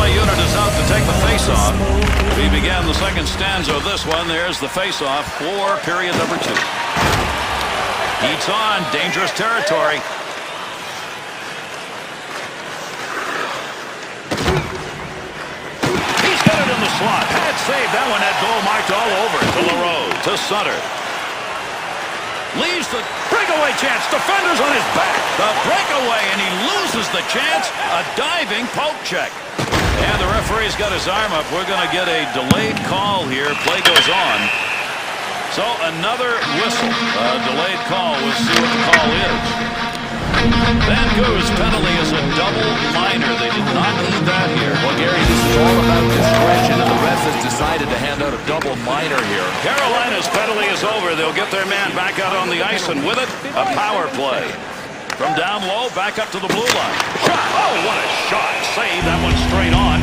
penalty unit is out to take the face-off. We began the second stanza of this one. There's the face-off for period number 2. Heats on. Dangerous territory. He's got it in the slot. Had saved. That one had goal marked all over. To LaRose. To Sutter. Leaves the breakaway chance. Defenders on his back. The breakaway, and he loses the chance. A diving poke check. And the referee's got his arm up. We're going to get a delayed call here. Play goes on. So another whistle. A delayed call. We'll see what the call is. Vancouver's penalty is a double minor. They did not need that here. Well, Gary, this is all about discretion, and the ref has decided to hand out a double minor here. Carolina's penalty is over. They'll get their man back out on the ice, and with it, a power play. From down low, back up to the blue line. Shot! Oh, what a shot. Save. That one straight on.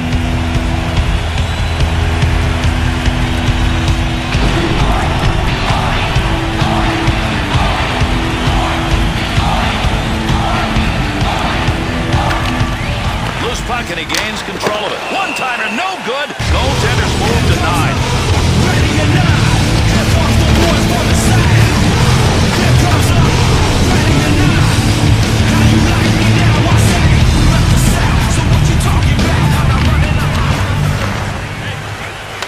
Loose puck, and he gains control of it. One-timer, no good. Goaltender's move denied. Ready or not, here comes the boys for the side. Here comes the ready or not. How you like me now? I say we left the south. So what you talking about? I'm not running up.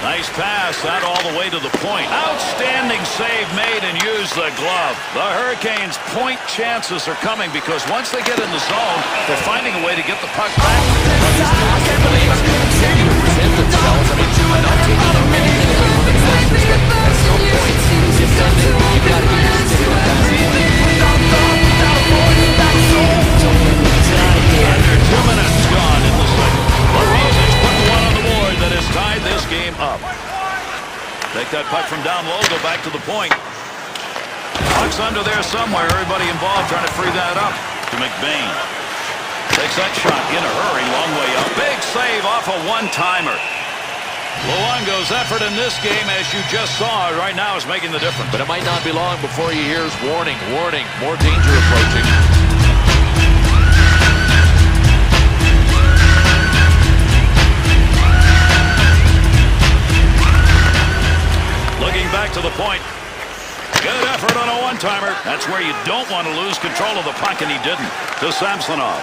Nice pass, that all the way to the point. Outstanding save made and used the glove. The Hurricanes' point chances are coming because once they get in the zone, they're finding a way to get the puck back. I can't believe I'm going to continue to present themselves. I mean, I'm not taking on anything away from the Falcons, but at some point, you've got to get your stick with that point. Under 2 minutes gone in the second. LaRose has put one on the board that has tied this game up. Take that puck from down low, go back to the point. Puck's under there somewhere. Everybody involved trying to free that up to McBain. Takes that shot in a hurry, long way up. Big save off a one-timer. Luongo's effort in this game, as you just saw right now, is making the difference. But it might not be long before he hears warning, warning, more danger approaching. Looking back to the point. Good effort on a one-timer. That's where you don't want to lose control of the puck, and he didn't. To Samsonov.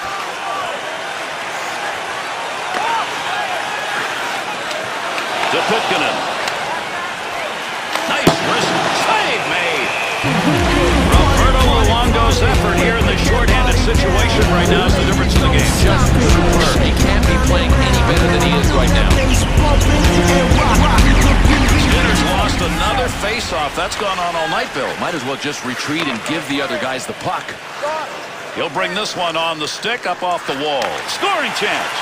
To Putkinen. Nice wrist save made. Roberto Luongo's effort here in the shorthanded situation right now is the difference in the game. Just superb. He can't be playing any better than he is right now. Skinner's lost another face-off. That's gone on all night, Bill. Might as well just retreat and give the other guys the puck. He'll bring this one on the stick, up off the wall. Scoring chance.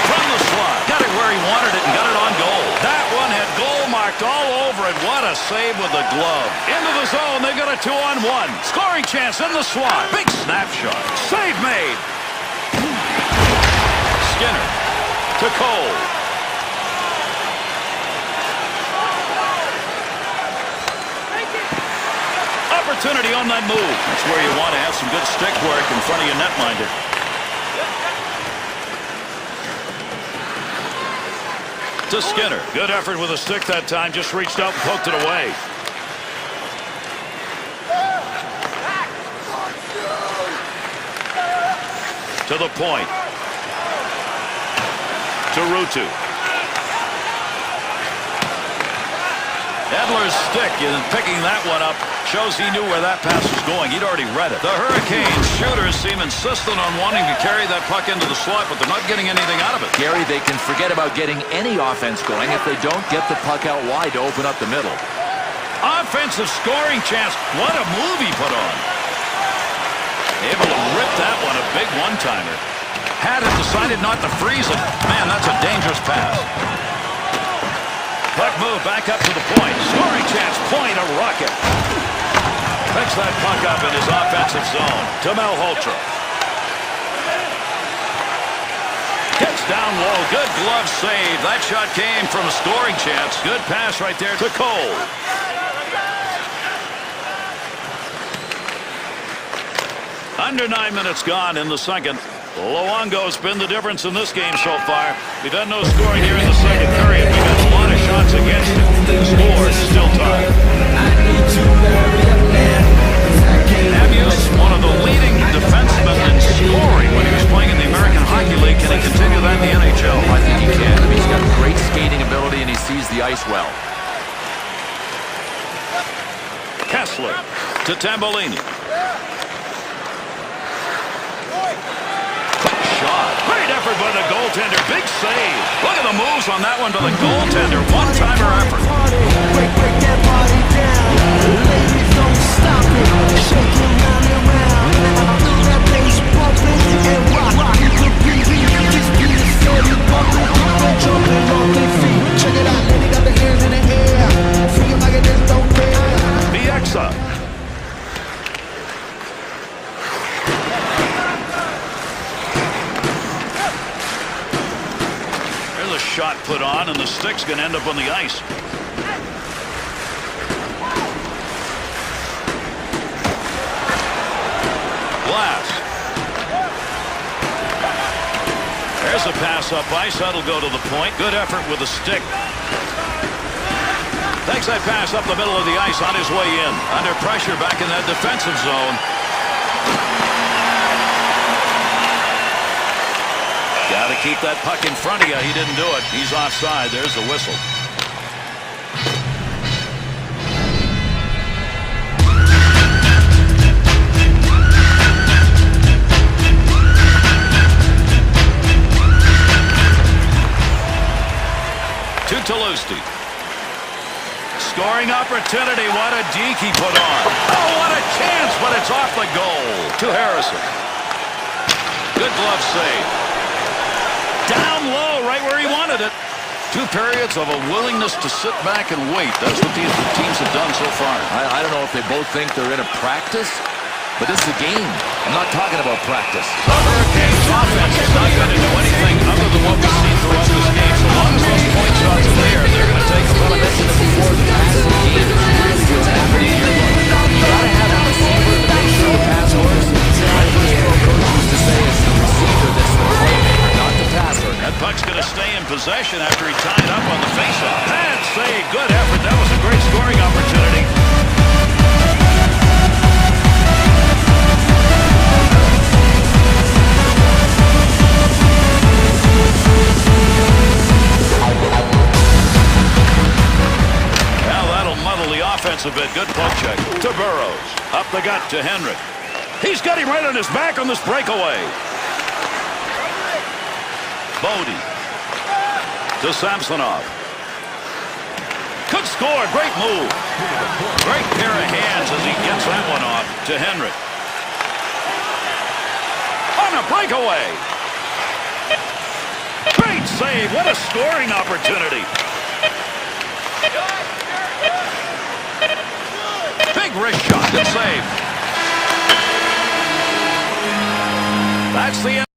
From the slot. Got it where he wanted it and got it on goal. That one had goal marked all over it. What a save with the glove. Into the zone. They got a 2-on-1. Scoring chance in the slot. Big snapshot. Save made. Skinner to Cole. Opportunity on that move. That's where you want to have some good stick work in front of your netminder. To Skinner. Good effort with a stick that time. Just reached out and poked it away. To the point. To Ruutu. Edler's stick, and picking that one up shows he knew where that pass was going. He'd already read it. The Hurricanes shooters seem insistent on wanting to carry that puck into the slot, but they're not getting anything out of it. Gary, they can forget about getting any offense going if they don't get the puck out wide to open up the middle. Offensive scoring chance. What a move he put on. Able to rip that one, a big one-timer. Had it, decided not to freeze it. Man, that's a dangerous pass. Puck move back up to the point. Scoring chance. Point, a rocket. Picks that puck up in his offensive zone. To Malhotra. Gets down low. Good glove save. That shot came from a scoring chance. Good pass right there to Cole. Under 9 minutes gone in the second. Luongo's been the difference in this game so far. We've had no scoring here in the second period. We've had a lot of shots against him. The score is still tied. Amuse, one of the leading defensemen in scoring when he was playing in the American Hockey League. Can he continue that in the NHL? I think he can. I mean, he's got great skating ability and he sees the ice well. Kessler to Tambolini. Shot. Great effort by the goaltender. Big save. Look at the moves on that one by the goaltender. One-timer effort. Break that body down. Ladies, don't stop it. Shake it round and round. Feel that bass bumping and rock it the beat. This beat is steady bumping. People jumping on their feet. Check it out, lady got the hands in the air. Feeling like it just don't care. Bieksa. There's a shot put on, and the stick's going to end up on the ice. Glass. There's a pass up ice. That'll go to the point. Good effort with the stick. Takes that pass up the middle of the ice on his way in. Under pressure back in that defensive zone. Got to keep that puck in front of you. He didn't do it. He's offside. There's the whistle. To Toulouse. Scoring opportunity. What a deke he put on. Oh, what a chance, but it's off the goal. To Harrison. Good glove save. Down low, right where he wanted it. 2 periods of a willingness to sit back and wait. That's what these teams have done so far. I don't know if they both think they're in a practice, but this is a game. I'm not talking about practice. The Hurricanes offense is not going to do anything other than what we've seen throughout this game. So long as those point shots are there, they're going to take them. Well, I mentioned it before, the passing game is really what's happening here. You got to have a receiver to make sure the pass works. My first pro coach used to say it's the receiver that's the playmaker, not the passer. That puck's going to stay in possession after he tied up on the faceoff. Bad save, good effort. That was a great scoring opportunity. A bit. Good poke check to Burrows. Up the gut to Henrik. He's got him right on his back on this breakaway. Bodie to Samsonov. Could score. Great move. Great pair of hands as he gets that one off to Henrik. On a breakaway. Great save. What a scoring opportunity. Big wrist shot. Good save. That's the end.